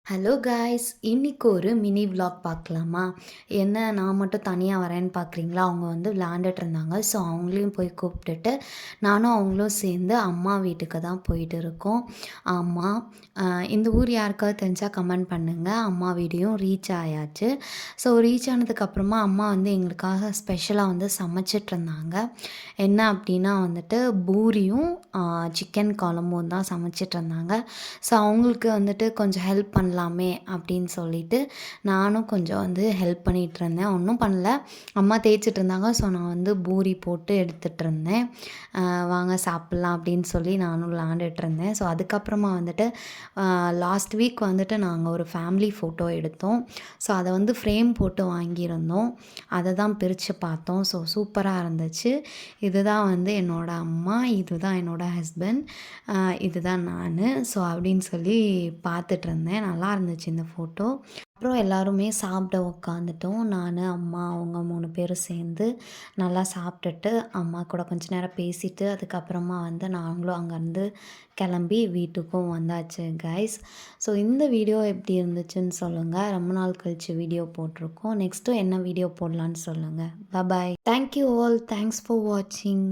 Hello guys! இன்னைக்கு ஒரு mini vlog பார்க்கலாமா? என்ன நான் மட்டும் தனியா வரேன்னு பார்க்குறீங்களா? அவங்க வந்து விளையாண்டுட்டு இருந்தாங்க. ஸோ அவங்களையும் போய் கூப்பிட்டுட்டு, நானும் அவங்களும் சேர்ந்து அம்மா வீட்டுக்கு தான் போயிட்டு இருக்கோம். ஆமா. இந்த ஊர் யாருக்காவது தெரிஞ்சா கமெண்ட் பண்ணுங்க. அம்மா வீடையும் ரீச் ஆயாச்சு. ஸோ ரீச் ஆனதுக்கப்புறமா அம்மா வந்து எங்களுக்காக ஸ்பெஷலா வந்து சமைச்சிட்ருந்தாங்க. என்ன அப்படின்னா வந்துட்டு பூரியும், சிக்கன் குழம்பும் தான் சமைச்சிட்ருந்தாங்க. ஸோ அவங்களுக்கு வந்துட்டு கொஞ்சம் ஹெல்ப் பண்ணலாமே அப்படின்னு சொல்லிட்டு நானும் கொஞ்சம் வந்து ஹெல்ப் பண்ணிகிட்ருந்தேன். ஒன்றும் பண்ணல. அம்மா தேய்ச்சிட்டு இருந்தாங்க. ஸோ நான் வந்து பூரி போட்டு எடுத்துகிட்ருந்தேன். வாங்க சாப்பிட்லாம் அப்படின்னு சொல்லி நானும் விளாண்டுட்ருந்தேன். ஸோ அதுக்கப்புறமா வந்துட்டு லாஸ்ட் வீக் வந்துட்டு நாங்கள் ஒரு ஃபேமிலி ஃபோட்டோ எடுத்தோம். ஸோ அதை வந்து ஃப்ரேம் போட்டு வாங்கியிருந்தோம். அதை தான் பிரித்து பார்த்தோம். ஸோ சூப்பராக இருந்துச்சு. இதுதான் வந்து என்னோடய அம்மா, இதுதான் என்னோடய ஹஸ்பண்ட், இதுதான் நான். ஸோ அப்படின்னு சொல்லி பார்த்துட்ருந்தேன். நல்லா இருந்துச்சு இந்த ஃபோட்டோ. அப்புறம் எல்லாருமே சாப்பிட உட்காந்துட்டோம். நான், அம்மா அவங்க 3 பேரும் சேர்ந்து நல்லா சாப்பிட்டுட்டு, அம்மா கூட கொஞ்ச நேரம் பேசிட்டு, அதுக்கப்புறமா வந்து நாங்களும் அங்கேருந்து கிளம்பி வீட்டுக்கும் வந்தாச்சு கைஸ். ஸோ இந்த வீடியோ எப்படி இருந்துச்சுன்னு சொல்லுங்கள். ரொம்ப நாள் கழிச்சு வீடியோ போட்டிருக்கோம். நெக்ஸ்ட்டு என்ன வீடியோ போடலான்னு சொல்லுங்கள். Bye. Thank you all. Thanks for வாட்சிங்.